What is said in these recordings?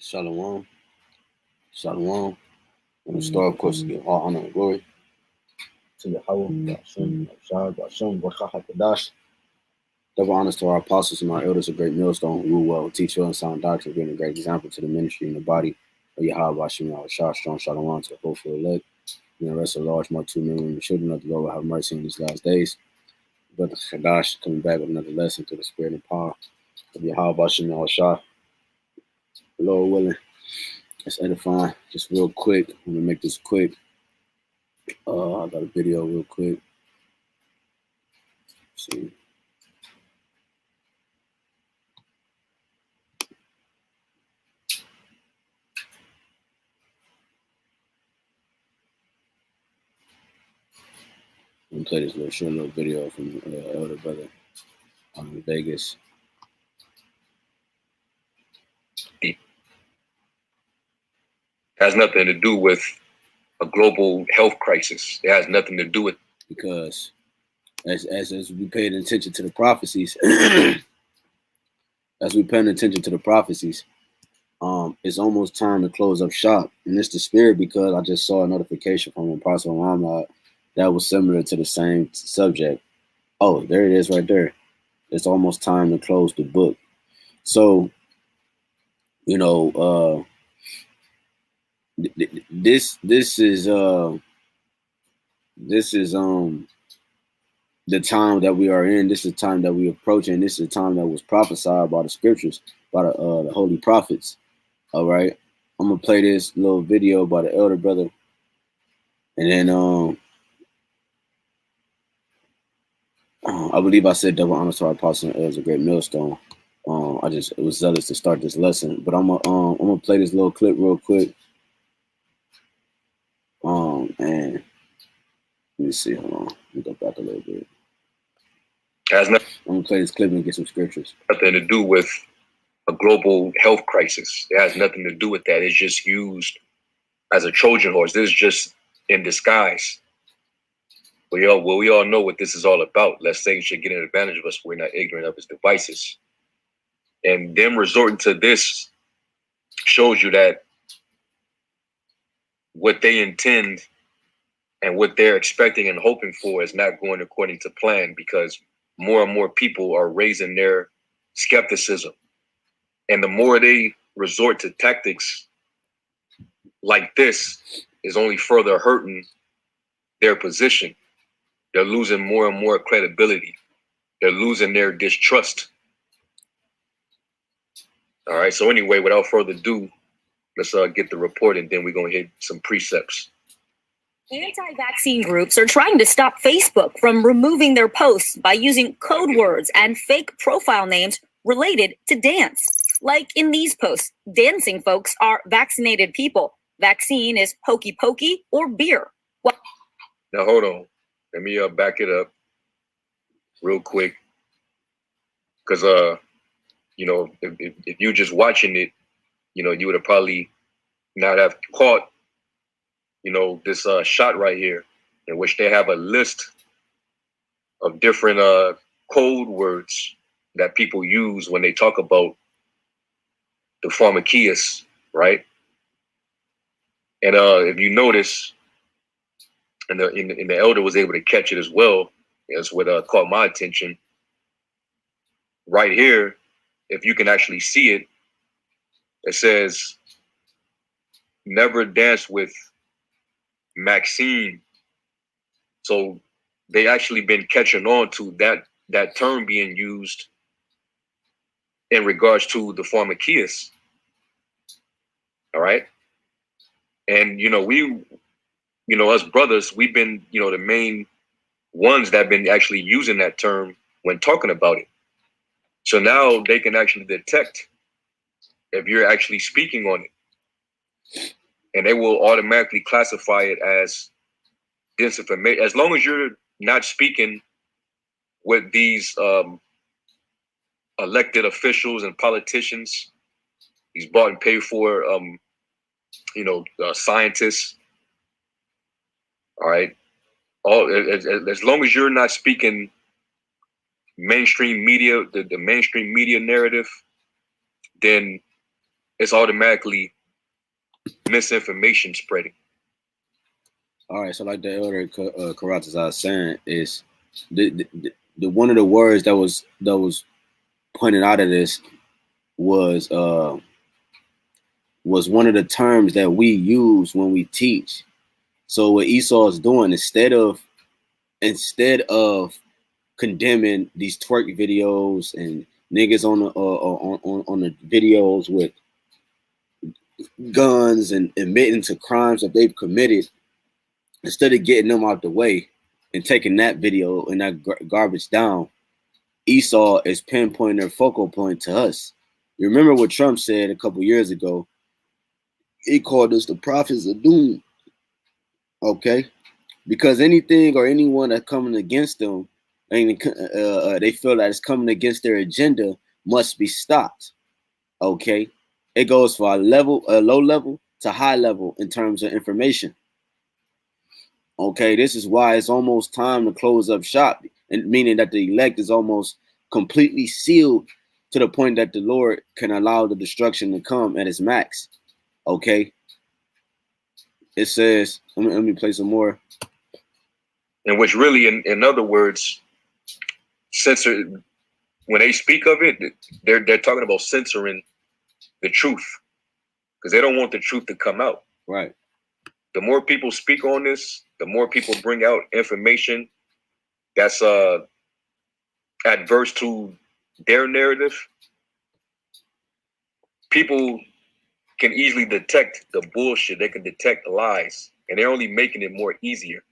Shalom, shalom. And we start, of course, to give all honor and glory to YAHAWAH, BAHASHAM, HAQADASH. Double honors to our apostles and our elders, a great millstone, who rule well, teach well, and sound doctrine, being a great example to the ministry and the body of YAHAWASHI, strong shalom to the hopeful elect. And the rest of the large multitude, men and children of the Lord will have mercy in these last days. Brother Haqadash coming back with another lesson through the spirit and power of YAHAWASHI. Lord willing, let's edify just real quick. I'm gonna make this quick. I got a video real quick. Let's see. I'm gonna play this short little video from elder brother in Vegas. Has nothing to do with a global health crisis. It has nothing to do with, because as we paid attention to the prophecies, it's almost time to close up shop. And it's the spirit, because I just saw a notification from Apostle Rawchaa that was similar to the same subject. Oh, there it is right there. It's almost time to close the book. So, you know, this is the time that we are in. This is the time that we approach, and this is the time that was prophesied by the scriptures, by the holy prophets. All right, I'm gonna play this little video by the elder brother, and then I believe I said double honor to our apostle as a great millstone. It was zealous to start this lesson, but I'm gonna play this little clip real quick. And let me see. Hold on. Let me go back a little bit. has I'm gonna play this clip and get some scriptures. nothing to do with a global health crisis. It has nothing to do with that. It's just used as a Trojan horse. This is just in disguise. We all know what this is all about. Lest Satan should get an advantage of us. We're not ignorant of his devices. And them resorting to this shows you that what they intend and what they're expecting and hoping for is not going according to plan, because more and more people are raising their skepticism. And the more they resort to tactics like this is only further hurting their position. They're losing more and more credibility. They're losing their distrust. All right. So anyway, without further ado, let's get the report, and then we're going to hit some precepts. Anti-vaccine groups are trying to stop Facebook from removing their posts by using code words and fake profile names related to dance. Like in these posts, dancing folks are vaccinated people. Vaccine is hokey pokey or beer. Now, hold on. Let me back it up real quick. Because, you know, if you're just watching it, you know, you would have probably not have caught, you know, this shot right here, in which they have a list of different code words that people use when they talk about the pharmakias, right? And if you notice, and the elder was able to catch it as well, as what caught my attention. Right here, if you can actually see it, it says, "Never dance with Maxine." So they actually been catching on to that term being used in regards to the pharmakias. All right. And, you know, us brothers, we've been, you know, the main ones that have been actually using that term when talking about it. So now they can actually detect if you're actually speaking on it. And they will automatically classify it as disinformation. As long as you're not speaking with these elected officials and politicians, these bought and paid for, you know, scientists. All right. As long as you're not speaking mainstream media, the mainstream media narrative, then it's automatically misinformation spreading. All right, so like the elder Karatas I was saying is the one of the words that was pointed out of this was one of the terms that we use when we teach. So what Esau is doing, instead of condemning these twerk videos and niggas on the videos with guns and admitting to crimes that they've committed, instead of getting them out the way and taking that video and that garbage down, Esau is pinpointing their focal point to us. You remember what Trump said a couple years ago? He called us the prophets of doom. Okay, because anything or anyone that's coming against them, and they feel that it's coming against their agenda, must be stopped. Okay, it goes for a low level to high level in terms of information. Okay, this is why it's almost time to close up shop, and meaning that the elect is almost completely sealed to the point that the Lord can allow the destruction to come at its max. Okay, it says, let me play some more. And which really, in other words, censor, when they speak of it, they're talking about censoring the truth, because they don't want the truth to come out. Right. The more people speak on this, the more people bring out information that's adverse to their narrative. People can easily detect the bullshit. They can detect the lies, and they're only making it more easier.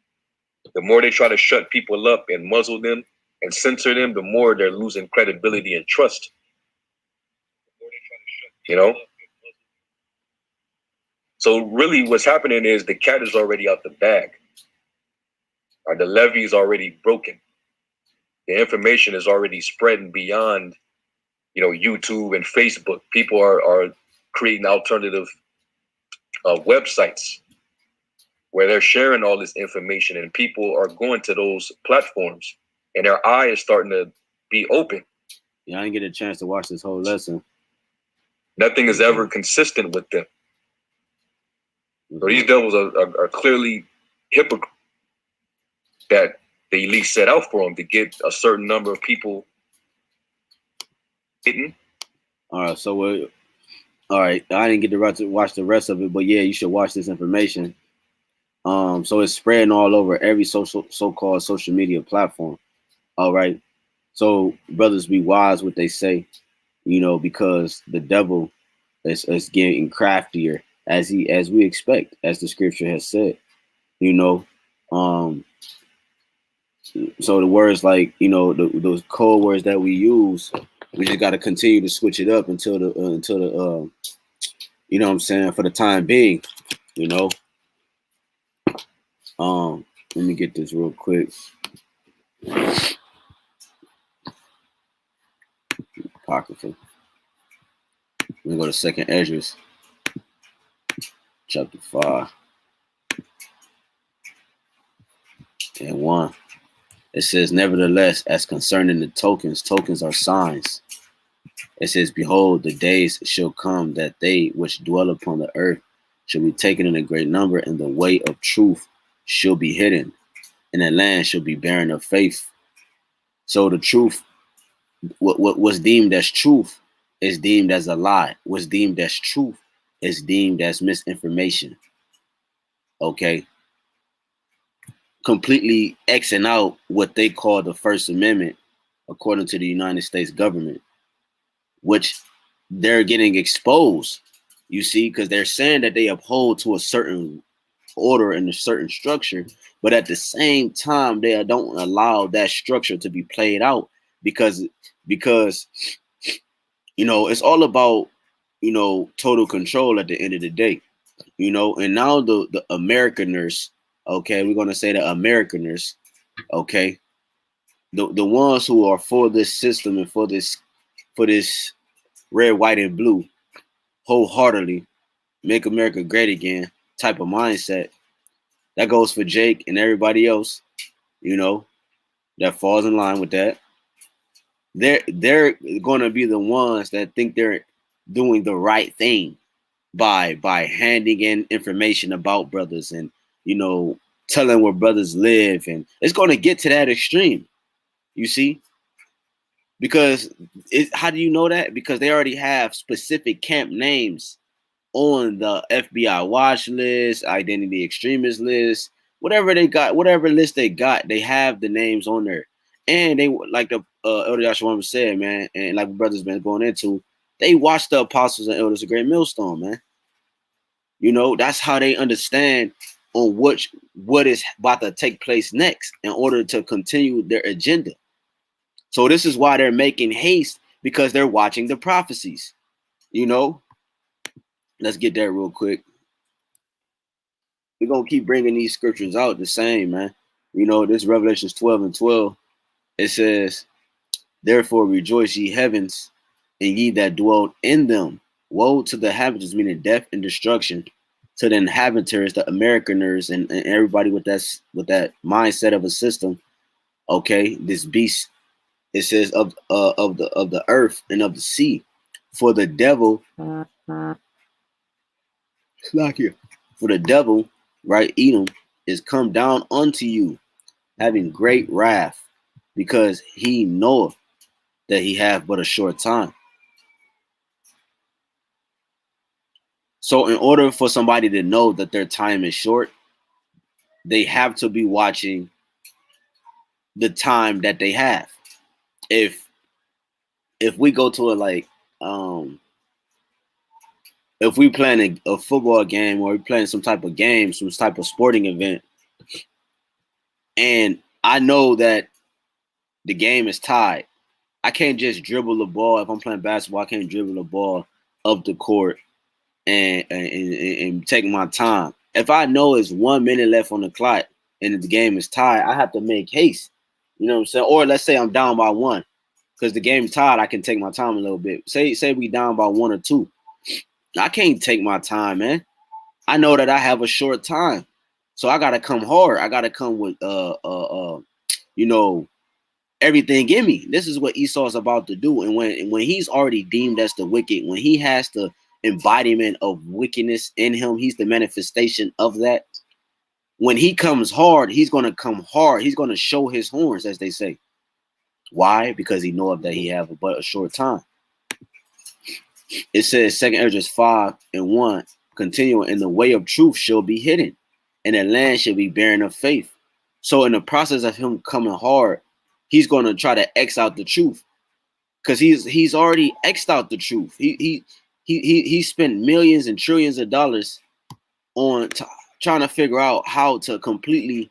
The more they try to shut people up and muzzle them and censor them, the more they're losing credibility and trust. You know? So really what's happening is the cat is already out the bag. Or the levee is already broken. The information is already spreading beyond, YouTube and Facebook. People are creating alternative websites where they're sharing all this information, and people are going to those platforms, and their eye is starting to be open. Yeah, I didn't get a chance to watch this whole lesson. Nothing is ever consistent with them. So these devils are clearly hypocrites that the elite set out for them to get a certain number of people hidden. All right, so all right, I didn't get to watch the rest of it, but yeah, you should watch this information. So it's spreading all over every so-called social media platform. All right, so brothers, be wise what they say, because the devil is getting craftier as we expect, as the scripture has said. So the words like those code words that we use, we just got to continue to switch it up until the you know what I'm saying, for the time being. Let me get this real quick. Apocrypha. Let me go to 2nd Ezra, chapter 5 and 1. It says, nevertheless, as concerning the tokens are signs. It says, behold, the days shall come that they which dwell upon the earth shall be taken in a great number, and the way of truth shall be hidden, and the land shall be barren of faith. So the truth, what was deemed as truth is deemed as a lie. What's deemed as truth is deemed as misinformation. Okay. Completely Xing out what they call the First Amendment, according to the United States government, which they're getting exposed, you see, because they're saying that they uphold to a certain order and a certain structure, but at the same time, they don't allow that structure to be played out because it's all about, total control at the end of the day, and now the Americaners, okay, we're going to say the Americaners, okay, the ones who are for this system and for this red, white, and blue, wholeheartedly, make America great again type of mindset. That goes for Jake and everybody else, that falls in line with that. They're going to be the ones that think they're doing the right thing. by handing in information about brothers and, you know, telling where brothers live. And it's going to get to that extreme, you see, because how do you know that? Because they already have specific camp names on the FBI watch list, identity extremist list, whatever they got, whatever list they got, they have the names on there. And they, like the Elder Yahshua said, man, and like brothers been going into, they watch the apostles and elders of Great Millstone, man. You know, that's how they understand on what is about to take place next in order to continue their agenda. So this is why they're making haste, because they're watching the prophecies. You know, let's get that real quick. We're gonna keep bringing these scriptures out the same, man. You know, this Revelations 12:12, it says, "Therefore rejoice, ye heavens, and ye that dwell in them. Woe to the inhabitants," meaning death and destruction, to the inhabitants, the Americaners, and everybody with that mindset of a system. Okay, this beast. It says of the earth and of the sea, for the devil. For the devil, right, Edom, is come down unto you, having great wrath, because he knoweth that he hath but a short time. So in order for somebody to know that their time is short, they have to be watching the time that they have. If we go to if we playing a football game, or we playing some type of game, some type of sporting event, and I know that the game is tied, I can't just dribble the ball. If I'm playing basketball, I can't dribble the ball up the court and take my time. If I know it's 1 minute left on the clock and the game is tied, I have to make haste. You know what I'm saying? Or let's say I'm down by 1, because the game's tied, I can take my time a little bit. Say we down by 1 or 2. I can't take my time, man. I know that I have a short time. So I gotta come hard. I gotta come with you know, everything in me. This is what Esau's about to do. And when he's already deemed as the wicked, when he has the embodiment of wickedness in him, he's the manifestation of that. When he comes hard, he's gonna come hard. He's gonna show his horns, as they say. Why? Because he knoweth that he have but a short time. It says 2 Ezra 5:1, continuing, "In the way of truth shall be hidden, and the land shall be barren of faith." So in the process of him coming hard, he's going to try to X out the truth, because he's already X'd out the truth. He spent millions and trillions of dollars on trying to figure out how to completely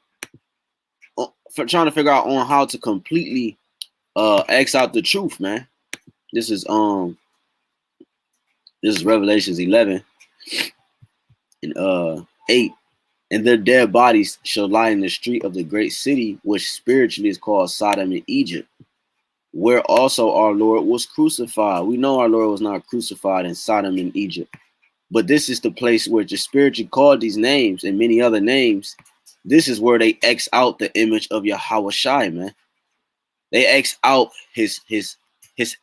X out the truth, man. This is Revelations 11 and 8. "And their dead bodies shall lie in the street of the great city, which spiritually is called Sodom and Egypt, where also our Lord was crucified." We know our Lord was not crucified in Sodom and Egypt, but this is the place where the spiritually called these names and many other names. This is where they X out the image of YAHWASHI, man. They X out his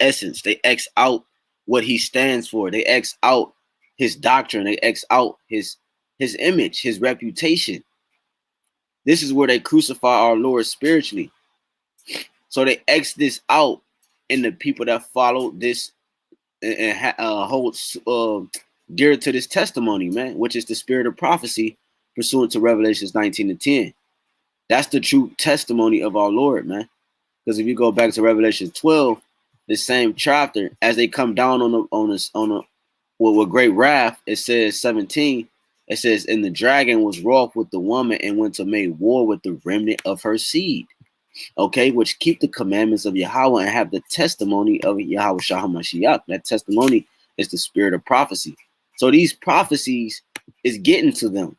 essence. They X out what he stands for. They X out his doctrine. They X out his image, his reputation. This is where they crucify our Lord spiritually. So they X this out in the people that follow this and hold dear to this testimony, man, which is the spirit of prophecy pursuant to Revelations 19:10. That's the true testimony of our Lord, man. Because if you go back to Revelation 12, the same chapter, as they come down with great wrath, it says 17. It says, "And the dragon was wroth with the woman and went to make war with the remnant of her seed." Okay, which keep the commandments of Yahweh and have the testimony of Yahweh Mashiach. That testimony is the spirit of prophecy. So these prophecies is getting to them,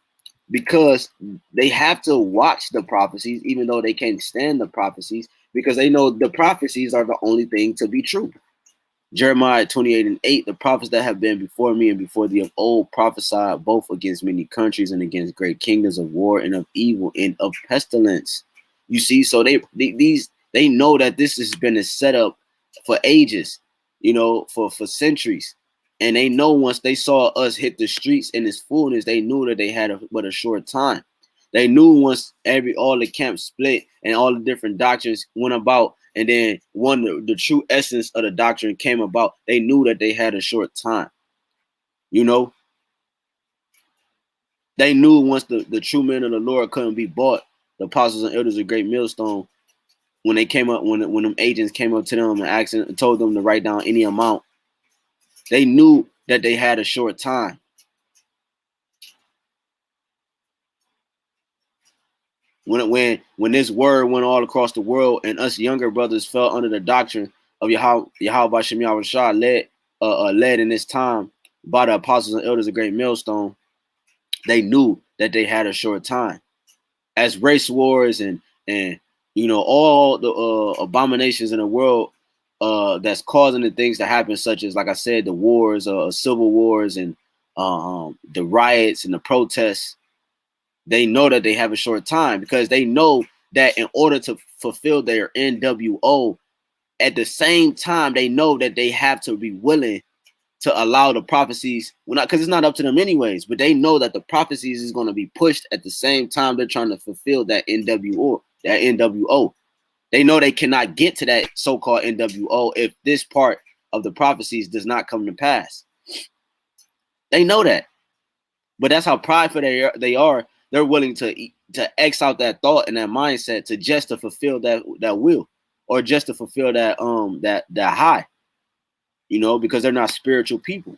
because they have to watch the prophecies, even though they can't stand the prophecies, because they know the prophecies are the only thing to be true. Jeremiah 28:8, "The prophets that have been before me and before thee of old prophesied both against many countries and against great kingdoms of war and of evil and of pestilence." You see, so they know that this has been a setup for ages, you know, for centuries. And they know once they saw us hit the streets in this fullness, they knew that they had but a short time. They knew once all the camps split and all the different doctrines went about, and then the true essence of the doctrine came about, they knew that they had a short time. You know, they knew once the true men of the Lord couldn't be bought, the apostles and elders of Great Millstone, when they came up, when them agents came up to them and asked and told them to write down any amount, they knew that they had a short time. When this word went all across the world and us younger brothers fell under the doctrine of YAHAWASHI led in this time by the apostles and elders of Great Millstone, they knew that they had a short time. As race wars and you know, all the abominations in the world that's causing the things to happen, such as, like I said, the wars, civil wars, and the riots and the protests, they know that they have a short time, because they know that in order to fulfill their NWO, at the same time, they know that they have to be willing to allow the prophecies, well, not because it's not up to them anyways, but they know that the prophecies is going to be pushed at the same time they're trying to fulfill that NWO. They know they cannot get to that so-called NWO if this part of the prophecies does not come to pass. They know that, but that's how prideful they are. They're willing to X out that thought and that mindset to fulfill that will, or just to fulfill that that high, you know, because they're not spiritual people.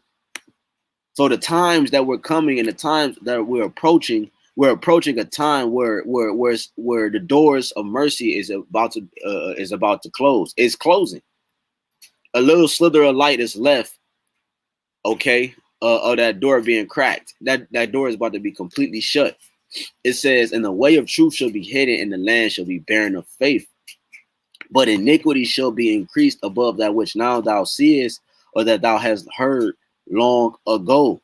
So the times that we're coming and the times that we're approaching a time where the doors of mercy is about to close. It's closing. A little slither of light is left, okay, of that door being cracked. That door is about to be completely shut. It says, and the way of truth shall be hidden, and the land shall be barren of faith. But iniquity shall be increased above that which now thou seest, or that thou hast heard long ago.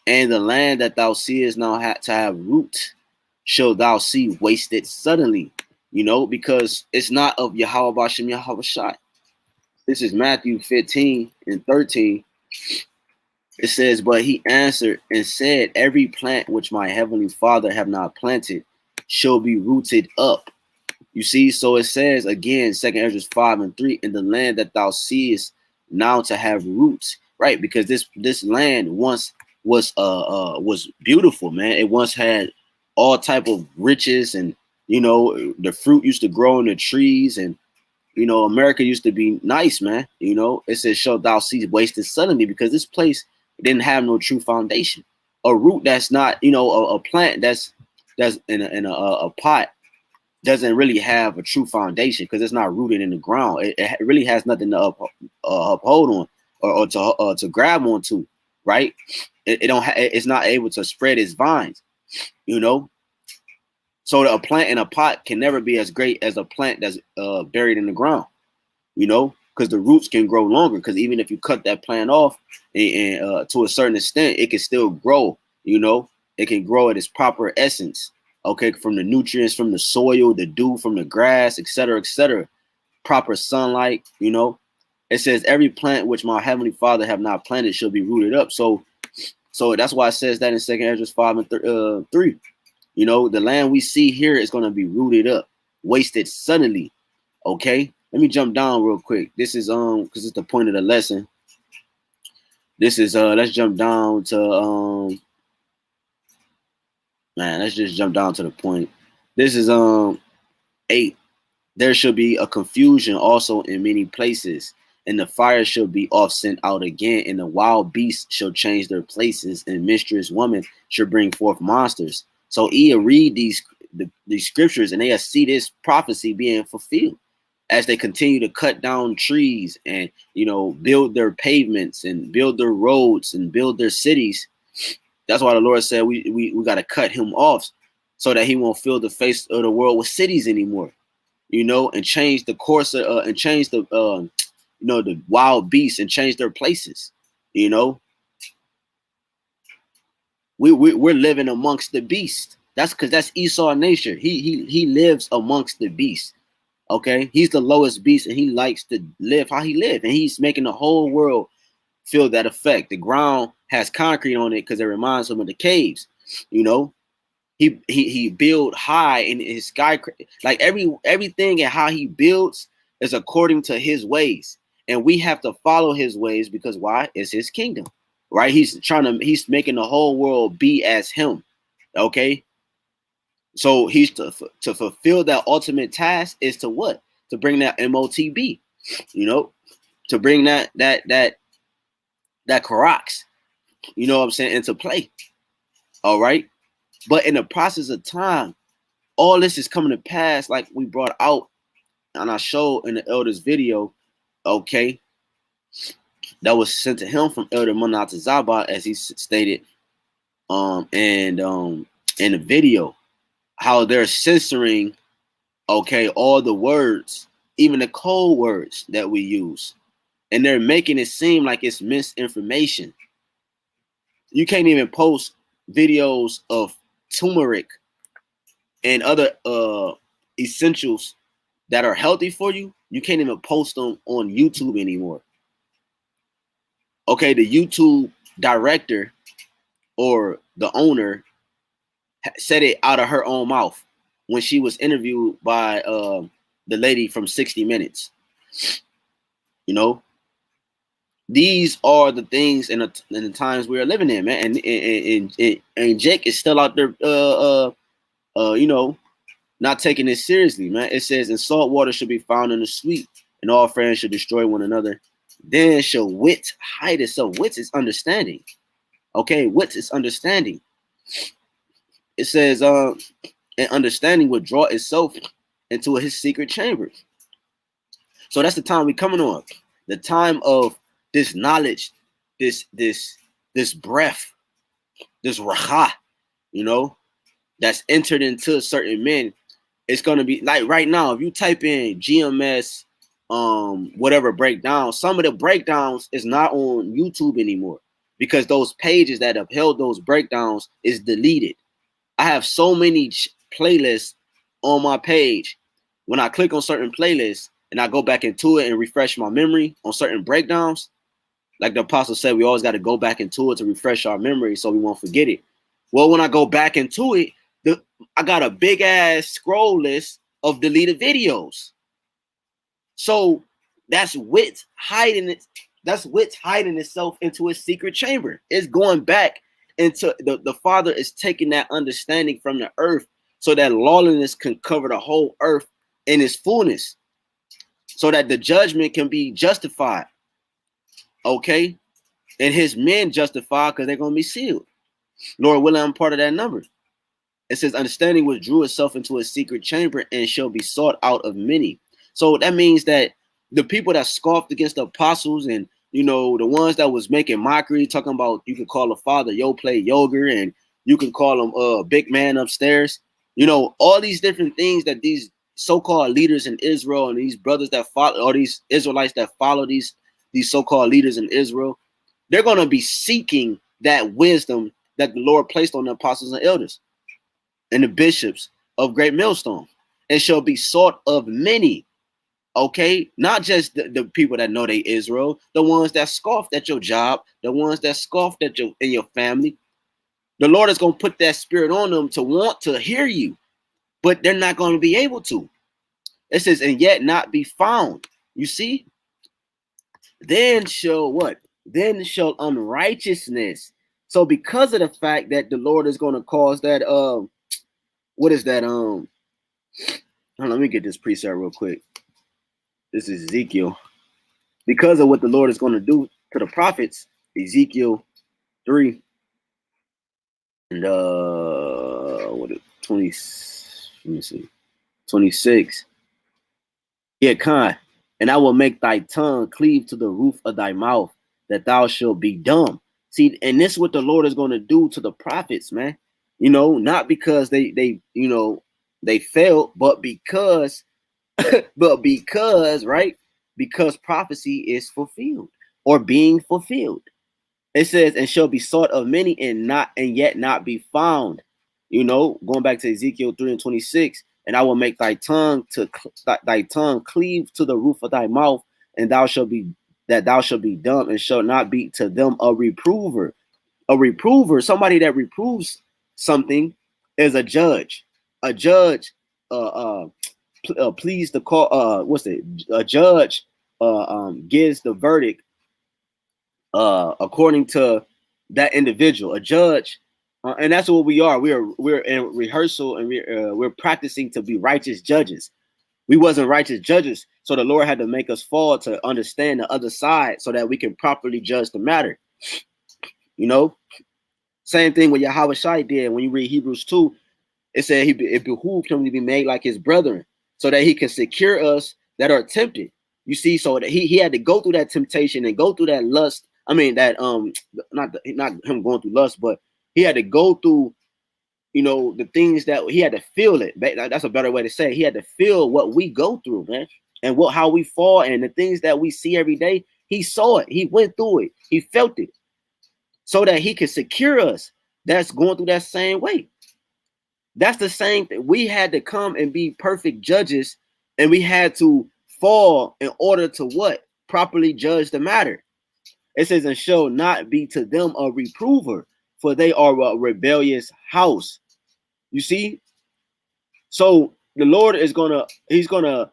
And the land that thou seest now to have root, shall thou see wasted suddenly. You know, because it's not of YAHAWASHI. This is Matthew 15 and 13. It says, but he answered and said, every plant which my heavenly Father have not planted shall be rooted up. You see, so it says again, 2nd Ezra 5 and 3, in the land that thou seest now to have roots, right? Because this land once was beautiful, man. It once had all type of riches, and you know, the fruit used to grow in the trees, and you know, America used to be nice, man. You know, it says, shall thou see wasted suddenly, because this place didn't have no true foundation. A root that's not, you know, a plant that's in a pot doesn't really have a true foundation, because it's not rooted in the ground. It really has nothing to uphold on or to grab onto, right? It's not able to spread its vines, you know. So a plant in a pot can never be as great as a plant that's buried in the ground, you know, because the roots can grow longer. Because even if you cut that plant off and to a certain extent, it can still grow, you know. It can grow at its proper essence, okay, from the nutrients, from the soil, the dew from the grass, etc., etc. Proper sunlight, you know. It says every plant which my heavenly Father have not planted shall be rooted up. So that's why it says that in 2nd Ezra 5 and 3. You know, the land we see here is going to be rooted up, wasted suddenly. Okay, let me jump down real quick. This is because it's the point of the lesson. This is let's jump down to man, let's just jump down to the point. This is 8. There shall be a confusion also in many places, and the fire shall be oft sent out again, and the wild beasts shall change their places, and mischievous women shall bring forth monsters. So you read these scriptures, and they see this prophecy being fulfilled as they continue to cut down trees and, you know, build their pavements and build their roads and build their cities. That's why the Lord said we got to cut him off so that he won't fill the face of the world with cities anymore, you know, and change the course and change the you know, the wild beasts and change their places, you know. We're living amongst the beast. That's because that's Esau nature. He lives amongst the beast. Okay, he's the lowest beast, and he likes to live how he lives, and he's making the whole world feel that effect. The ground has concrete on it because it reminds him of the caves. You know, he build high in his sky, like everything and how he builds is according to his ways, and we have to follow his ways because why? It's his kingdom, right? He's making the whole world be as him. Okay, so he's to fulfill that ultimate task is to what? To bring that MOTB, you know, to bring that Karax, you know what I'm saying, into play. All right. But in the process of time, all this is coming to pass, like we brought out and I showed in the elders video, okay, that was sent to him from Elder Monatazaba, as he stated, in the video, how they're censoring, okay, all the words, even the code words that we use, and they're making it seem like it's misinformation. You can't even post videos of turmeric and other essentials that are healthy for you. You can't even post them on YouTube anymore. Okay, the YouTube director or the owner said it out of her own mouth when she was interviewed by the lady from 60 Minutes. You know, these are the things in the times we are living in, man. And Jake is still out there, you know, not taking it seriously, man. It says, and salt water should be found in the sweet, and all friends should destroy one another. Then shall wit hide itself. Wit is understanding. Okay, wit is understanding. It says, and understanding will draw itself into his secret chamber. So that's the time we coming on. The time of this knowledge, this breath, this Rawchaa, you know, that's entered into certain men. It's gonna be like right now, if you type in GMS, whatever breakdown, some of the breakdowns is not on YouTube anymore because those pages that upheld those breakdowns is deleted. I have so many playlists on my page. When I click on certain playlists and I go back into it and refresh my memory on certain breakdowns, like the apostle said, we always got to go back into it to refresh our memory so we won't forget it. Well, when I go back into it, I got a big ass scroll list of deleted videos. So that's wit hiding it. That's wit hiding itself into a secret chamber. It's going back into the Father is taking that understanding from the earth so that lawlessness can cover the whole earth in its fullness, so that the judgment can be justified. Okay, and his men justified because they're going to be sealed. Lord willing, I'm part of that number. It says, understanding withdrew itself into a secret chamber and shall be sought out of many. So that means that the people that scoffed against the apostles and, you know, the ones that was making mockery, talking about you can call a father yo play yoga and you can call him big man upstairs, you know, all these different things that these so-called leaders in Israel and these brothers that follow, or these Israelites that follow these so-called leaders in Israel, they're going to be seeking that wisdom that the Lord placed on the apostles and elders and the bishops of Great Millstone, and shall be sought of many. Okay, not just the people that know they Israel, the ones that scoffed at your job, the ones that scoffed at in your family. The Lord is going to put that spirit on them to want to hear you, but they're not going to be able to. It says, and yet not be found. You see? Then shall what? Then shall unrighteousness. So because of the fact that the Lord is going to cause that, what is that? Hold on, let me get this precept real quick. This is Ezekiel. Because of what the Lord is going to do to the prophets, Ezekiel 3 and what is 20? Let me see, 26. Yeah, Khan. And I will make thy tongue cleave to the roof of thy mouth, that thou shalt be dumb. See, and this is what the Lord is going to do to the prophets, man. You know, not because they you know they failed, but because right, because prophecy is fulfilled or being fulfilled. It says, and shall be sought of many and yet not be found. You know, going back to Ezekiel 3 and 26, and I will make thy tongue cleave to the roof of thy mouth, and thou shalt be that thou shalt be dumb, and shalt not be to them a reprover. A reprover, somebody that reproves something, is a judge. A judge please the call. What's it? A judge gives the verdict according to that individual. A judge, and that's what we are. We're in rehearsal, and we're practicing to be righteous judges. We wasn't righteous judges, so the Lord had to make us fall to understand the other side, so that we can properly judge the matter. You know, same thing what Yahawashi did. When you read Hebrews 2, it said it behooved him to be made like his brethren, so that he can secure us that are tempted. You see, so that he had to go through that temptation and go through that lust. I mean, that not him going through lust, but he had to go through, you know, the things that he had to feel it. That's a better way to say it. He had to feel what we go through, man, and how we fall, and the things that we see every day. He saw it. He went through it. He felt it, so that he could secure us that's going through that same way. That's the same thing. We had to come and be perfect judges, and we had to fall in order to what? Properly judge the matter. It says, and shall not be to them a reprover, for they are a rebellious house. You see? So the Lord is he's gonna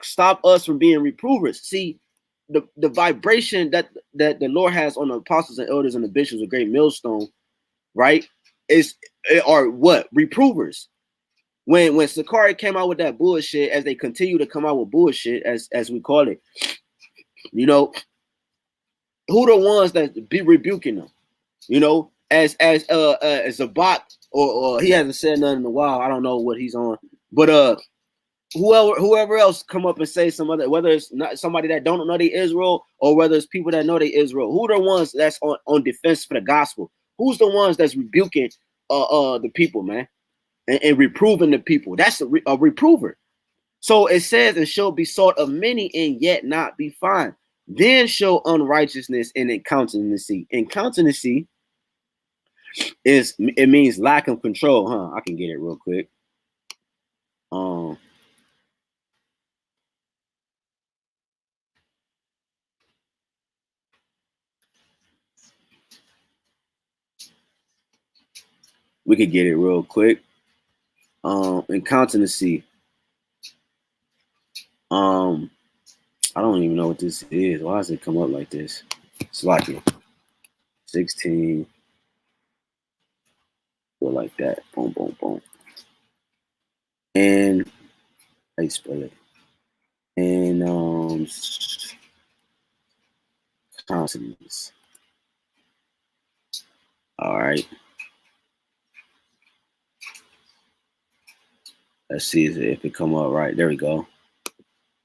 stop us from being reprovers. See, the vibration that the Lord has on the apostles and elders and the bishops, a great millstone, right? Are what? Reprovers. When Sakari came out with that bullshit, as they continue to come out with bullshit, as we call it, you know, who the ones that be rebuking them? You know, as Zabak, or he hasn't said nothing in a while. I don't know what he's on, but whoever else come up and say some other, whether it's not somebody that don't know they Israel, or whether it's people that know they Israel, who are the ones that's on defense for the gospel? Who's the ones that's rebuking the people, man, and reproving the people? That's a reprover. So it says, and shall be sought of many, and yet not be found. Then show unrighteousness and incontinency. Incontinency it means lack of control, huh? I can get it real quick. We could get it real quick. Incontinency. I don't even know what this is. Why does it come up like this? It's like 16. Go like that. Boom, boom, boom. And how you spell it? And consonants. All right. Let's see if it come up right. There we go.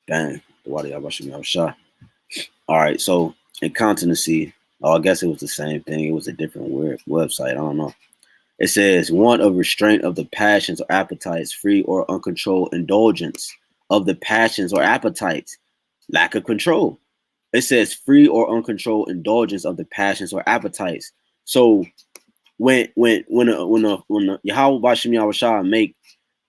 Bang. All right. So incontinency. Oh, I guess it was the same thing. It was a different website. I don't know. It says want of restraint of the passions or appetites, free or uncontrolled indulgence of the passions or appetites, lack of control. It says free or uncontrolled indulgence of the passions or appetites. So when YAHAWASHI make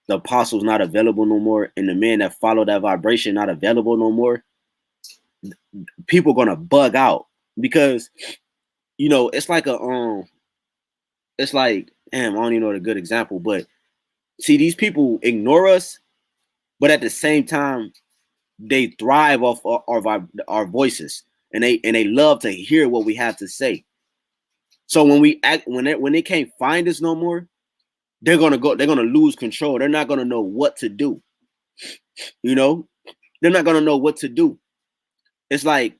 the apostles not available no more, and the men that follow that vibration not available no more, people gonna bug out, because you know it's like it's like, damn, I don't even know a good example, but see, these people ignore us, but at the same time they thrive off our voices, and they love to hear what we have to say. So when we act, when they can't find us no more, they're gonna lose control. They're not gonna know what to do. You know, they're not gonna know what to do. It's like,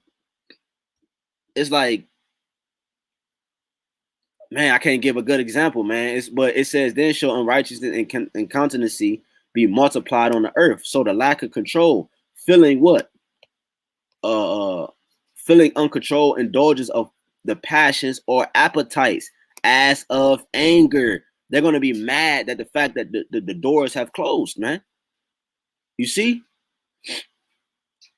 man, I can't give a good example, man. But it says, then shall unrighteousness and incontinency be multiplied on the earth. So the lack of control, feeling what? Feeling uncontrolled indulgence of the passions or appetites, as of anger. They're gonna be mad that the fact that the doors have closed, man. You see?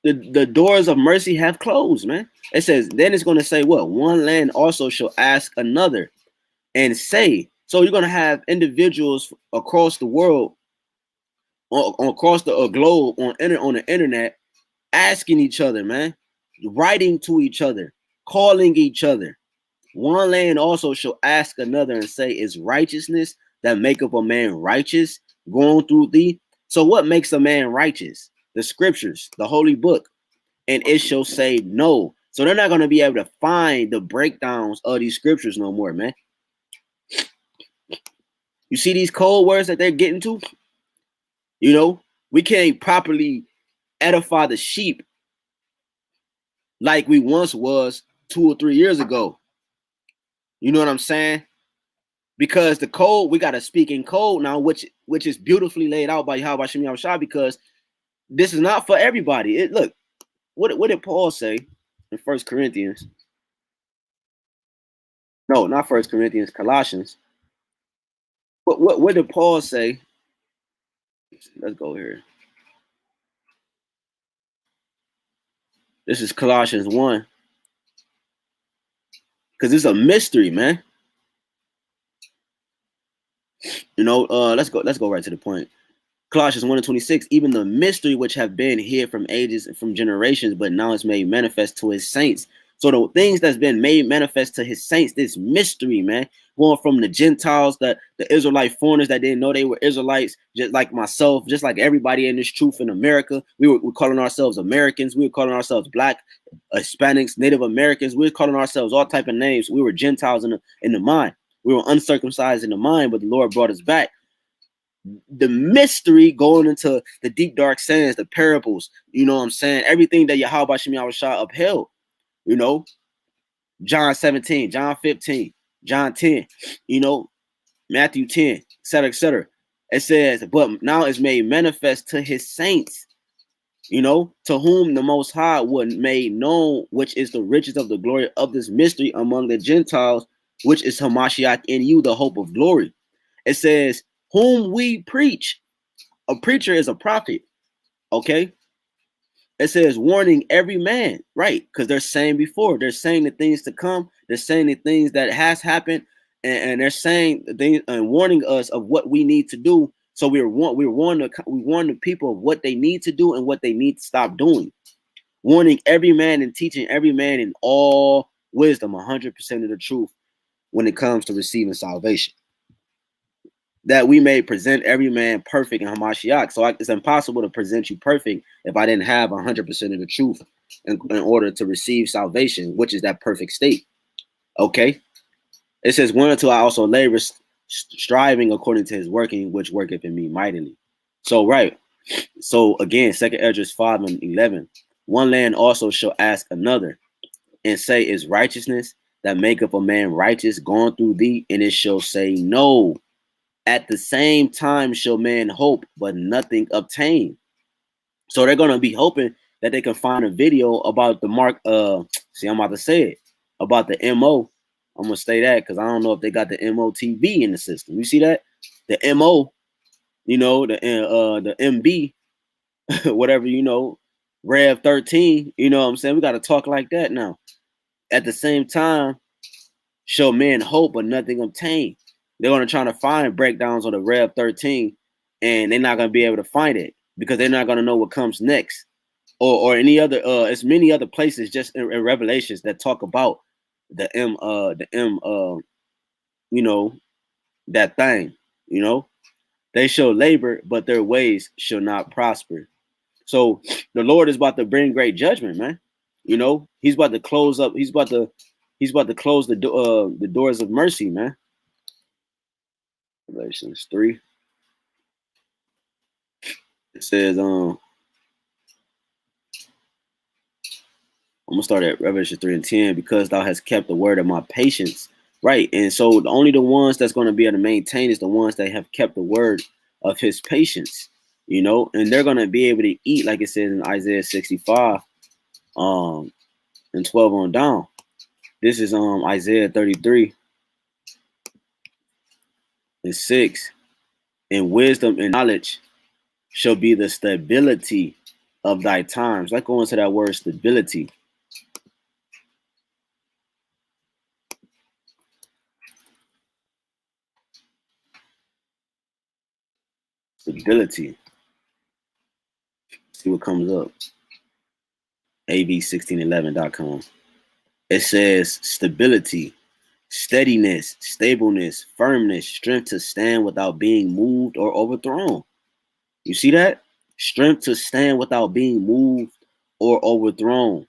The doors of mercy have closed, man. It says, then it's gonna say what? One land also shall ask another and say. So you're gonna have individuals across the world, across the globe, on the internet, asking each other, man, writing to each other, calling each other. One land also shall ask another and say, is righteousness that maketh a man righteous going through thee? So what makes a man righteous? The scriptures, the holy book. And it shall say no. So they're not going to be able to find the breakdowns of these scriptures no more, man. You see these cold words that they're getting to? You know, we can't properly edify the sheep like we once was 2 or 3 years ago. You know what I'm saying? Because the code, we got to speak in code now, which is beautifully laid out by YAHAWASHI, because this is not for everybody. Look, what did Paul say in 1 Corinthians? No, not 1 Corinthians, Colossians. What did Paul say? Let's go here. This is Colossians 1. Because it's a mystery, man. You know, let's go right to the point. Colossians 1:26, even the mystery which have been hid from ages and from generations, but now it's made manifest to his saints. So the things that's been made manifest to his saints, this mystery, man, going from the Gentiles, the Israelite foreigners that didn't know they were Israelites, just like myself, just like everybody in this truth in America. We're calling ourselves Americans. We were calling ourselves Black, Hispanics, Native Americans. We were calling ourselves all type of names. We were Gentiles in the mind. We were uncircumcised in the mind, but the Lord brought us back. The mystery going into the deep dark sayings, the parables, you know what I'm saying? Everything that YAHAWASHI upheld, you know, John 17, John 15, John 10, you know, Matthew 10, etc., etc. It says, but now it's made manifest to his saints, you know, to whom the Most High would made known, which is the riches of the glory of this mystery among the Gentiles, which is Hamashiach in you, the hope of glory. It says, whom we preach. A preacher is a prophet, okay? It says warning every man, right? Because they're saying before, they're saying the things to come, they're saying the things that has happened, and they're saying the things and warning us of what we need to do. So we warn the people of what they need to do and what they need to stop doing. Warning every man and teaching every man in all wisdom, 100% of the truth when it comes to receiving salvation, that we may present every man perfect in Hamashiach. So it's impossible to present you perfect if I didn't have 100% of the truth in order to receive salvation, which is that perfect state. Okay. It says, one or two, I also labor, striving according to his working, which worketh in me mightily. So, right. So again, 2 Esdras 5:11, one land also shall ask another and say, is righteousness that maketh a man righteous going through thee? And it shall say, no. At the same time shall man hope, but nothing obtain. So they're going to be hoping that they can find a video about the mark. See, I'm about to say it about the MO. I'm going to say that because I don't know if they got the MOTV in the system. You see that? The MO, you know, the MB, whatever, you know, Rev 13, you know what I'm saying? We got to talk like that now. At the same time, show men hope, but nothing obtain. They're going to try to find breakdowns on the Rev 13, and they're not going to be able to find it because they're not going to know what comes next, or any other. It's many other places just in Revelations that talk about the you know, that thing. You know, they shall labor, but their ways shall not prosper. So the Lord is about to bring great judgment, man. You know, he's about to close up. He's about to close the doors of mercy, man. Revelations 3. It says, I'm gonna start at Revelation 3:10, because thou hast kept the word of my patience. Right. And so only the ones that's going to be able to maintain is the ones that have kept the word of his patience, you know, and they're going to be able to eat, like it says in Isaiah 65, and 12 on down. This is Isaiah 33 and 6. And wisdom and knowledge shall be the stability of thy times. Let's go into that word stability. Stability. See what comes up. AV1611.com. It says stability, steadiness, stableness, firmness, strength to stand without being moved or overthrown. You see that? Strength to stand without being moved or overthrown.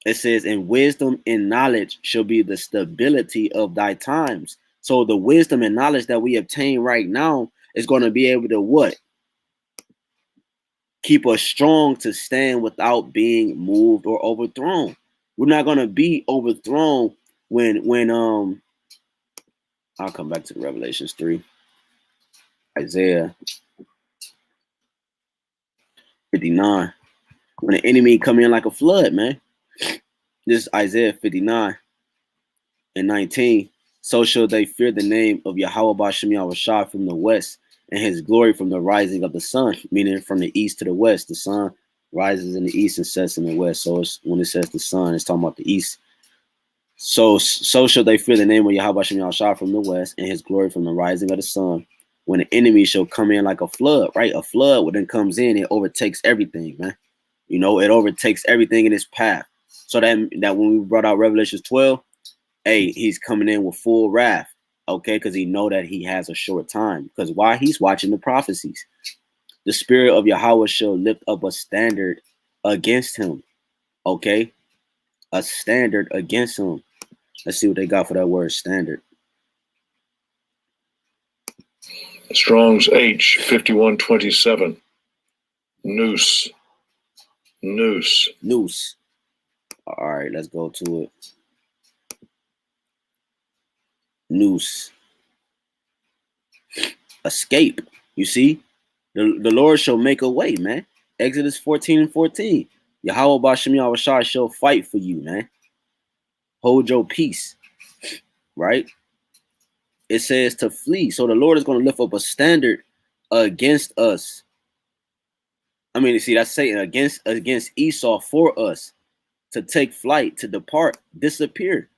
It says, and wisdom and knowledge shall be the stability of thy times. So the wisdom and knowledge that we obtain right now is going to be able to what? Keep us strong to stand without being moved or overthrown. We're not going to be overthrown when I'll come back to the Revelations 3. Isaiah 59. When the enemy come in like a flood, man. This is Isaiah 59 and 19. So shall they fear the name of YAHWASHI from the west, and his glory from the rising of the sun, meaning from the east to the west. The sun rises in the east and sets in the west. So it's, when it says the sun, it's talking about the east. So shall they fear the name of YAHWASHI from the west, and his glory from the rising of the sun. When the enemy shall come in like a flood, right? A flood, when it comes in, it overtakes everything, man. You know, it overtakes everything in its path. So that when we brought out Revelation 12, hey, he's coming in with full wrath, okay? Because he know that he has a short time. Because why? He's watching the prophecies. The spirit of Yahweh shall lift up a standard against him, okay? A standard against him. Let's see what they got for that word standard. Strong's H 5127. Noose. Noose. Noose. All right, let's go to it. Noose. Escape. You see? The Lord shall make a way, man. Exodus 14 and 14. Yahweh Bashem Yahawashi shall fight for you, man. Hold your peace. Right? It says to flee. So the Lord is going to lift up a standard against us. I mean, you see, that's Satan against Esau for us to take flight, to depart, disappear.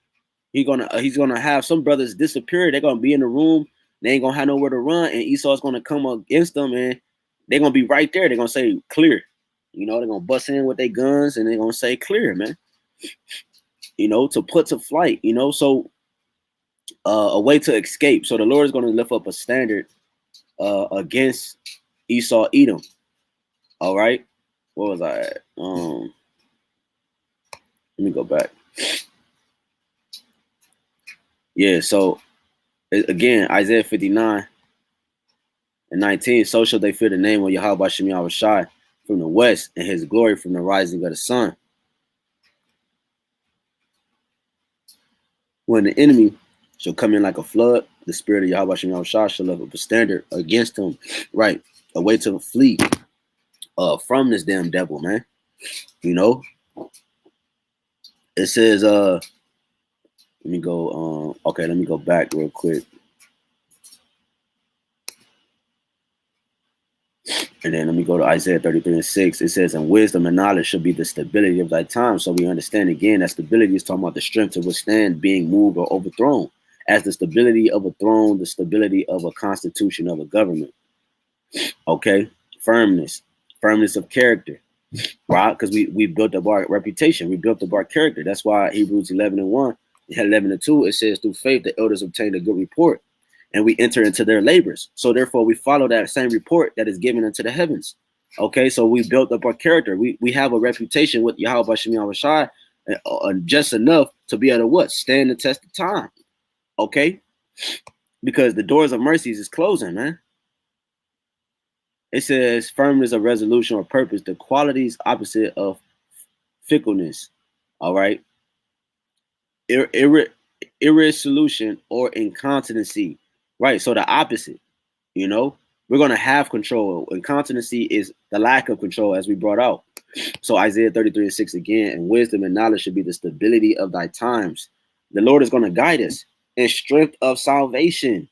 He's gonna have some brothers disappear. They're gonna be in the room. They ain't gonna have nowhere to run, and Esau's gonna come against them, and they're gonna be right there. They're gonna say clear. You know, they're gonna bust in with their guns, and they're gonna say clear, man. You know, to put to flight. You know, so a way to escape. So the Lord is gonna lift up a standard against Esau, Edom. All right, what was I at? Let me go back. Yeah, so again, Isaiah 59 and 19. So shall they fear the name of Yahweh Bashem Yahawashi from the west, and his glory from the rising of the sun. When the enemy shall come in like a flood, the spirit of Yahweh Bashem Yahawashi shall lift up a standard against him. Right, a way to flee from this damn devil, man. You know, it says let me go okay, let me go back real quick, and then let me go to Isaiah 33 and 6. It says, and wisdom and knowledge should be the stability of thy time. So we understand again that stability is talking about the strength to withstand being moved or overthrown, as the stability of a throne, the stability of a constitution of a government. Okay, firmness of character, right? Because we built up our reputation, we built up our character. That's why Hebrews 11 and 1, 11 and 2, it says, through faith the elders obtained a good report, and we enter into their labors. So therefore we follow that same report that is given into the heavens. Okay, so we built up our character. We have a reputation with Yahweh Bashem Yahawashi, just enough to be able to what? Stand the test of time. Okay, because the doors of mercies is closing, man. It says firmness of resolution or purpose, the qualities opposite of fickleness. All right. Irresolution or incontinency. Right. So the opposite, you know, we're going to have control. Incontinency is the lack of control, as we brought out. So Isaiah 33 and 6 again, and wisdom and knowledge should be the stability of thy times. The Lord is going to guide us in strength of salvation.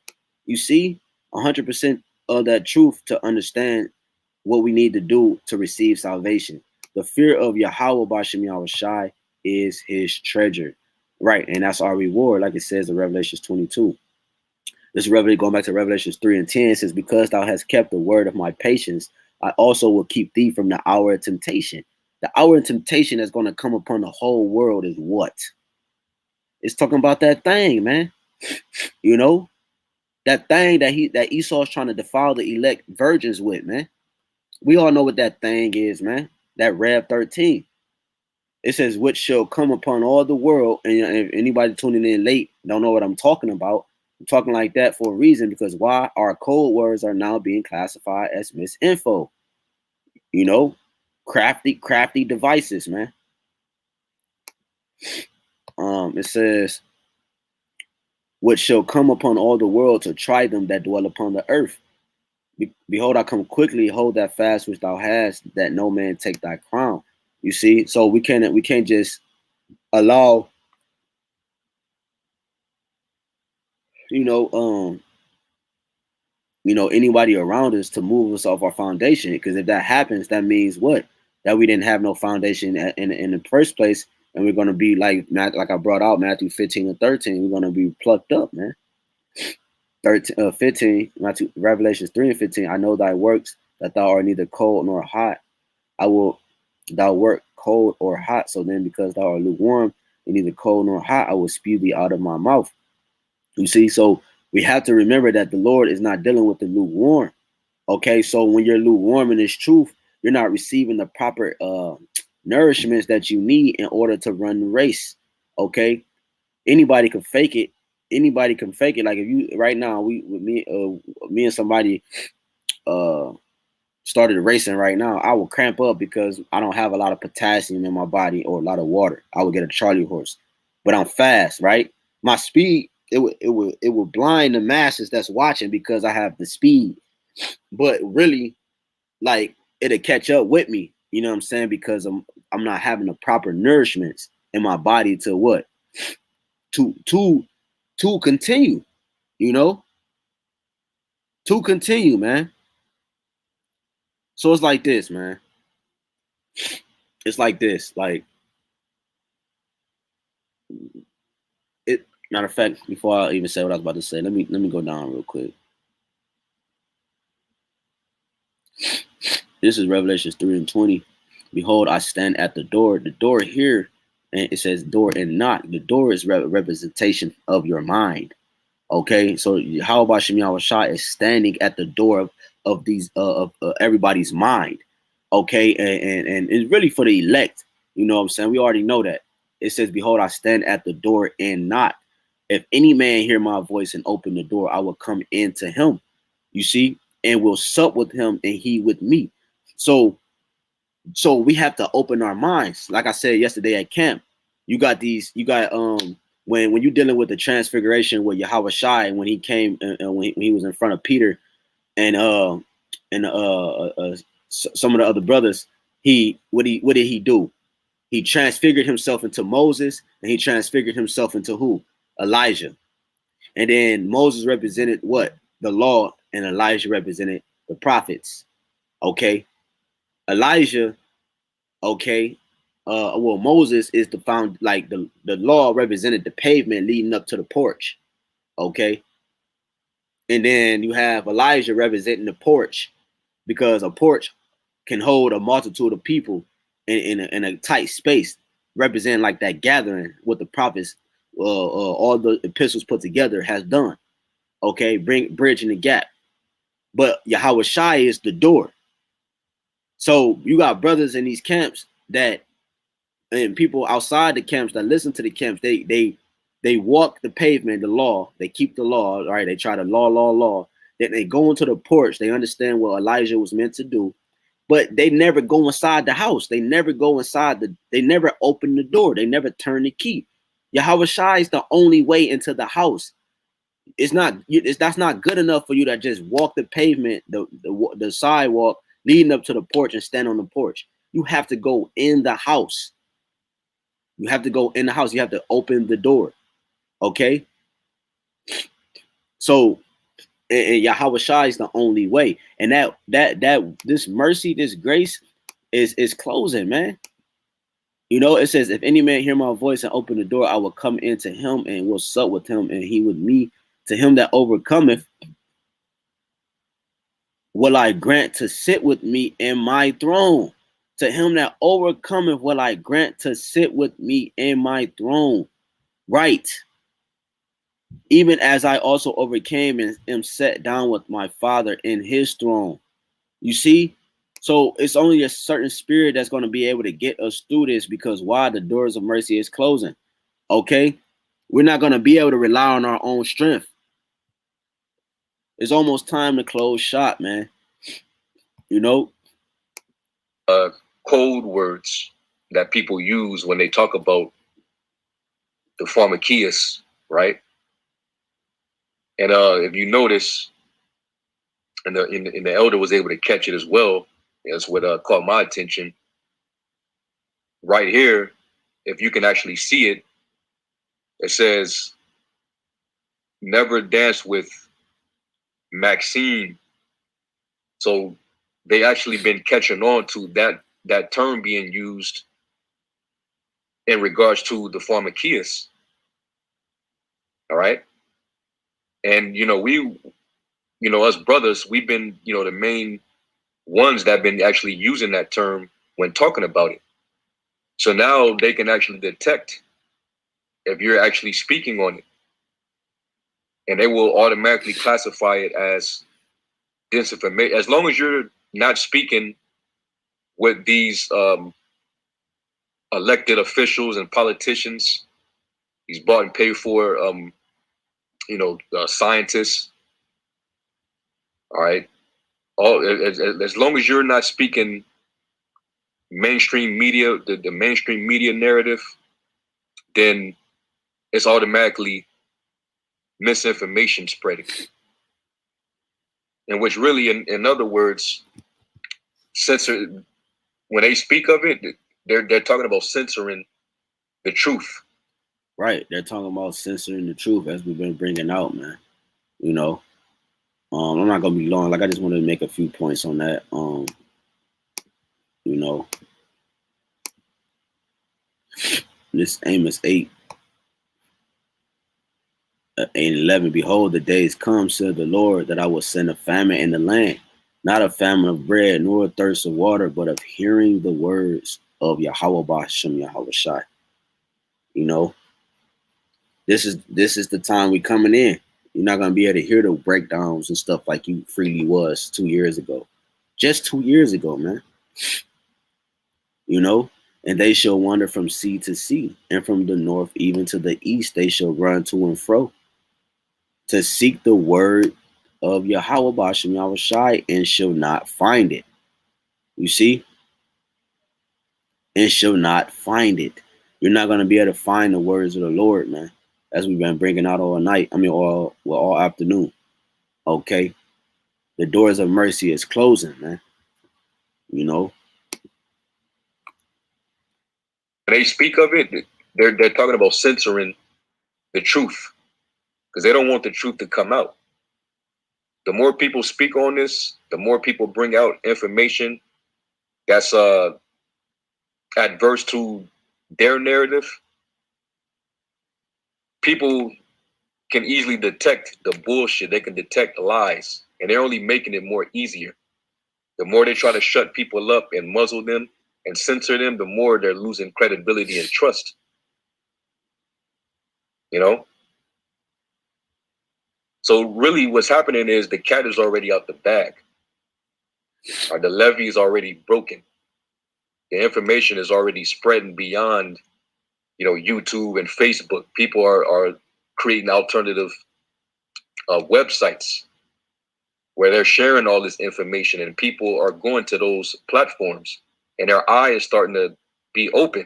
You see, 100% of that truth to understand what we need to do to receive salvation. The fear of Yahweh Bashem Yahawashi is his treasure. Right, and that's our reward, like it says in Revelations 22. This Revelation, going back to Revelations 3 and 10, says, because thou hast kept the word of my patience, I also will keep thee from the hour of temptation. The hour of temptation that's going to come upon the whole world is what? It's talking about that thing, man. You know, that thing that Esau's trying to defile the elect virgins with, man. We all know what that thing is, man. That Rev 13. It says, which shall come upon all the world. And if anybody tuning in late don't know what I'm talking about, I'm talking like that for a reason, because why? Our code words are now being classified as misinfo. You know, crafty devices, man. It says, which shall come upon all the world to try them that dwell upon the earth. Behold, I come quickly, hold that fast which thou hast, that no man take thy crown. You see, so we can't just allow, anybody around us to move us off our foundation. Because if that happens, that means what? That we didn't have no foundation in the first place, and we're gonna be like I brought out Matthew 15 and 13. We're gonna be plucked up, man. 15, Revelations 3 and 15. I know thy works, that thou art neither cold nor hot. Thou work cold or hot. So then, because thou art lukewarm and neither cold nor hot, I will spew thee out of my mouth. You see, so we have to remember that the Lord is not dealing with the lukewarm. Okay, so when you're lukewarm in this truth, you're not receiving the proper nourishments that you need in order to run the race. Okay, anybody can fake it. Anybody can fake it. Like if you right now, me and somebody started racing right now, I will cramp up because I don't have a lot of potassium in my body or a lot of water. I would get a Charlie horse, but I'm fast, right? My speed, it would blind the masses that's watching because I have the speed, but really, like, it'll catch up with me. You know what I'm saying? Because I'm not having the proper nourishments in my body to what? To continue, to continue, man. So it's like this, man. It's like this, like it. Matter of fact, before I even say what I was about to say, let me go down real quick. This is Revelations 3 and 20. Behold, I stand at the door. The door here, and it says door and knock. The door is representation of your mind. Okay, so YAHAWASHI is standing at the door of these of everybody's mind. Okay, and it's really for the elect. You know what I'm saying? We already know that. It says, behold, I stand at the door and knock. If any man hear my voice and open the door, I will come into him. You see, and will sup with him and he with me. So we have to open our minds. Like I said yesterday at camp, when you're dealing with the transfiguration with YAHAWASHI, when he came when he was in front of Peter and some of the other brothers, what did he do? He transfigured himself into Moses, and he transfigured himself into who? Elijah. And then Moses represented what? The law, and Elijah represented the prophets. Okay. Elijah, okay. Moses is the law represented the pavement leading up to the porch. Okay. And then you have Elijah representing the porch, because a porch can hold a multitude of people in a tight space, representing like that gathering, what the prophets, all the epistles put together has done. Okay, bridging the gap. But YAHAWASHI is the door. So you got brothers in these camps and people outside the camps that listen to the camps, they walk the pavement, the law, they keep the law, right? They try to law. Then they go into the porch, they understand what Elijah was meant to do, but they never go inside the house. They never go inside they never open the door. They never turn the key. YAHAWASHI is the only way into the house. That's not good enough for you to just walk the pavement, the sidewalk leading up to the porch and stand on the porch. You have to go in the house. You have to go in the house. You have to open the door. Okay. So, and YAHAWASHI is the only way. And that this mercy, this grace is closing, man. You know, it says, if any man hear my voice and open the door, I will come into him and will sup with him and he with me. To him that overcometh, will I grant to sit with me in my throne. To him that overcometh will I grant to sit with me in my throne. Right. Even as I also overcame and am set down with my Father in his throne. You see? So it's only a certain spirit that's going to be able to get us through this, because why? The doors of mercy is closing. Okay? We're not going to be able to rely on our own strength. It's almost time to close shop, man. You know? Code words that people use when they talk about the pharmakias, right? And if you notice, and the elder was able to catch it as well. That's what caught my attention. Right here, if you can actually see it, it says, never dance with Maxine. So they actually been catching on to that term being used in regards to the pharmakias. All right. And, us brothers, we've been, the main ones that have been actually using that term when talking about it. So now they can actually detect if you're actually speaking on it. And they will automatically classify it as disinformation. As long as you're not speaking with these elected officials and politicians, these bought and paid for, scientists. All right. As long as you're not speaking mainstream media, the mainstream media narrative, then it's automatically misinformation spreading. And which really, in other words, when they speak of it, they're talking about censoring the truth. Right. They're talking about censoring the truth, as we've been bringing out, man. I'm not gonna be long. Like, I just wanted to make a few points on that. This Amos 8 and 11. Behold, the days come, said the Lord, that I will send a famine in the land, not a famine of bread, nor a thirst of water, but of hearing the words of Yahawah BAHASHAM YAHAWASHI. This is the time we coming in. You're not gonna be able to hear the breakdowns and stuff like you freely was 2 years ago. Just 2 years ago, man. And they shall wander from sea to sea, and from the north even to the east they shall run to and fro, to seek the word of Yahawah BAHASHAM YAHAWASHI, and shall not find it. You see? And shall not find it. You're not going to be able to find the words of the Lord, man, as we've been bringing out all night. All afternoon. Okay? The doors of mercy is closing, man. When they speak of it, they're talking about censoring the truth, because they don't want the truth to come out. The more people speak on this, the more people bring out information that's adverse to their narrative. People can easily detect the bullshit. They can detect lies, and they're only making it more easier. The more they try to shut people up and muzzle them and censor them, the more they're losing credibility and trust. So really what's happening is the cat is already out the bag. Or the levee is already broken. The information is already spreading beyond, YouTube and Facebook. People are creating alternative websites where they're sharing all this information, and people are going to those platforms, and their eye is starting to be open.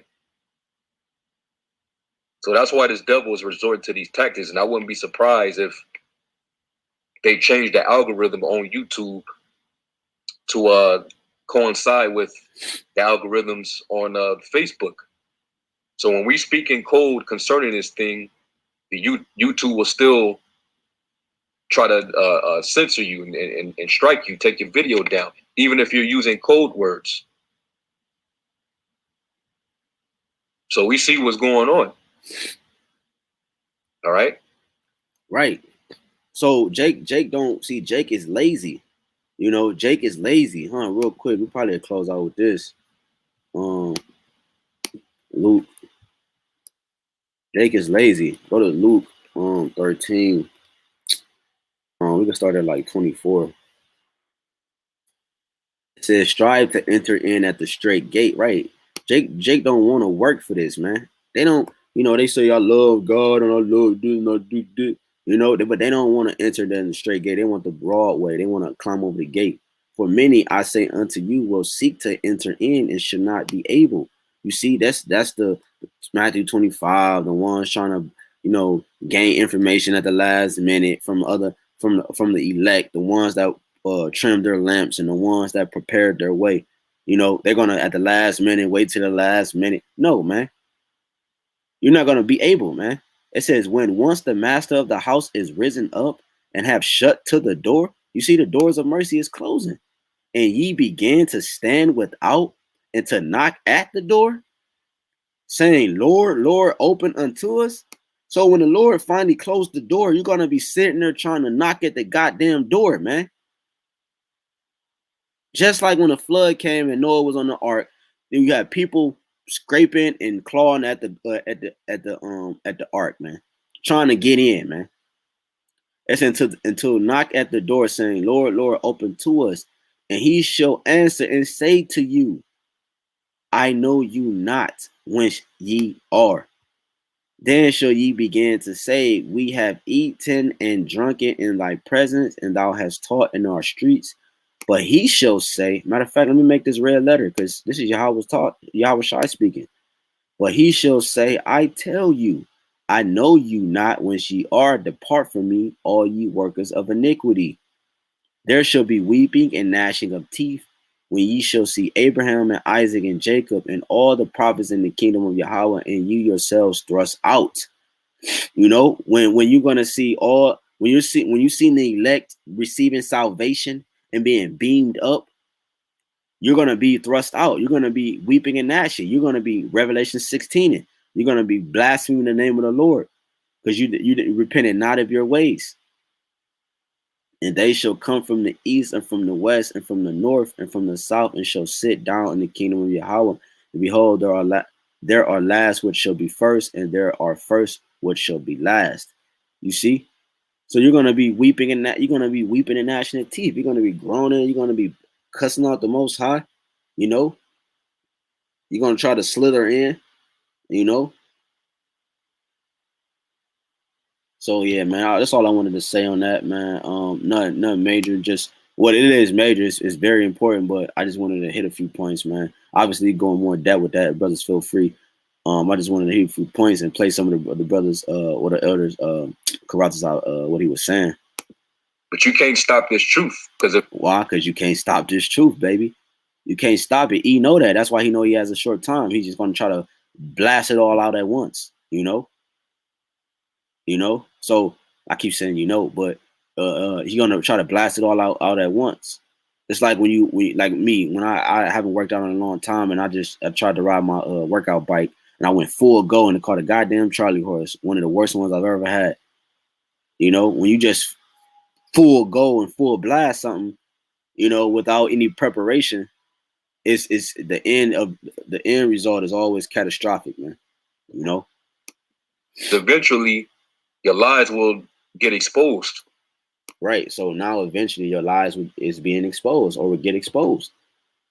So that's why this devil is resorting to these tactics. And I wouldn't be surprised if they change the algorithm on YouTube to coincide with the algorithms on Facebook. So when we speak in code concerning this thing, the YouTube will still try to censor you and strike you, take your video down, even if you're using code words. So we see what's going on. All right. Right. So Jake is lazy. Jake is lazy, huh? Real quick, we probably close out with this. Luke. Jake is lazy. Go to Luke 13. We can start at like 24. It says, strive to enter in at the straight gate. Right. Jake don't want to work for this, man. They don't, they say I love God and I love this and I do this, but they don't want to enter in the straight gate. They want the broad way. They want to climb over the gate. For many, I say unto you, will seek to enter in and should not be able. You see, that's the Matthew 25, the ones trying to, gain information at the last minute from the elect, the ones that trimmed their lamps and the ones that prepared their way. They're gonna at the last minute wait till the last minute. No, man. You're not gonna be able, man. It says, when once the master of the house is risen up and have shut to the door, you see the doors of mercy is closing, and ye begin to stand without and to knock at the door, saying, Lord, Lord, open unto us. So when the Lord finally closed the door, you're gonna be sitting there trying to knock at the goddamn door, man. Just like when the flood came and Noah was on the ark, then you had people scraping and clawing at the ark, man, trying to get in, man. It's until knock at the door, saying, Lord, Lord, open to us, and he shall answer and say to you, I know you not whence ye are. Then shall ye begin to say, we have eaten and drunken in thy presence, and thou hast taught in our streets. But he shall say, matter of fact, let me make this red letter, because this is Yahawashi speaking. But he shall say, I tell you, I know you not whence ye are. Depart from me, all ye workers of iniquity. There shall be weeping and gnashing of teeth when ye shall see Abraham and Isaac and Jacob and all the prophets in the kingdom of Yahweh, and you yourselves thrust out. When you're gonna see when you see the elect receiving salvation and being beamed up, you're going to be thrust out. You're going to be weeping and gnashing. You're going to be Revelation 16. You're going to be blaspheming the name of the Lord because you repented not of your ways. And they shall come from the east and from the west and from the north and from the south and shall sit down in the kingdom of Yahweh. And behold, there are last which shall be first, and there are first which shall be last. You see? So you're gonna be weeping and you're gonna be weeping and gnashing of teeth. You're gonna be groaning. You're gonna be cussing out the Most High. You're gonna try to slither in. So yeah, man. That's all I wanted to say on that, man. Nothing major. Just what it is major is very important, but I just wanted to hit a few points, man. Obviously, going more in depth with that, brothers, feel free. I just wanted to hit a few points and play some of the brothers or the elders Karatas out what he was saying. But you can't stop this truth why? Because you can't stop this truth, baby. You can't stop it. He know that. That's why he know he has a short time. He's just gonna try to blast it all out at once. So I keep saying but he's gonna try to blast it all out at once. It's like when like me, when I haven't worked out in a long time, and I tried to ride my workout bike, and I went full go and caught a goddamn Charlie horse, one of the worst ones I've ever had. When you just full go and full blast something, without any preparation, it's the end result is always catastrophic, man. Eventually your lies will get exposed. Right. So now eventually your lies is being exposed or will get exposed.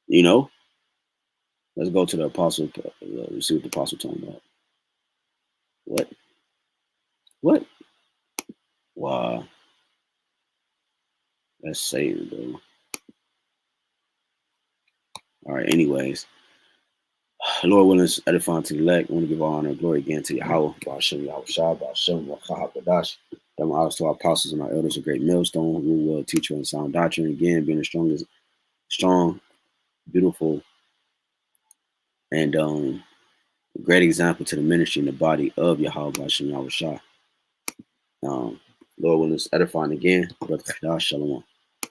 Let's go to the apostle. Let's see what the apostle talking about. What? Wow. That's Satan, bro. All right. Anyways, Lord willing, edifying to the elect. I want to give all honor and glory again to Yahawah, BAHASHAM, YAHAWASHI, BAHASHAM, HAQADASH. Them honors to our apostles and our elders, a great millstone, who will teach you in sound doctrine. Again, being the strong, beautiful, and great example to the ministry and the body of Yahawah, BAHASHAM, YAHAWASHI. Lord willing, edifying again, brother Shalom.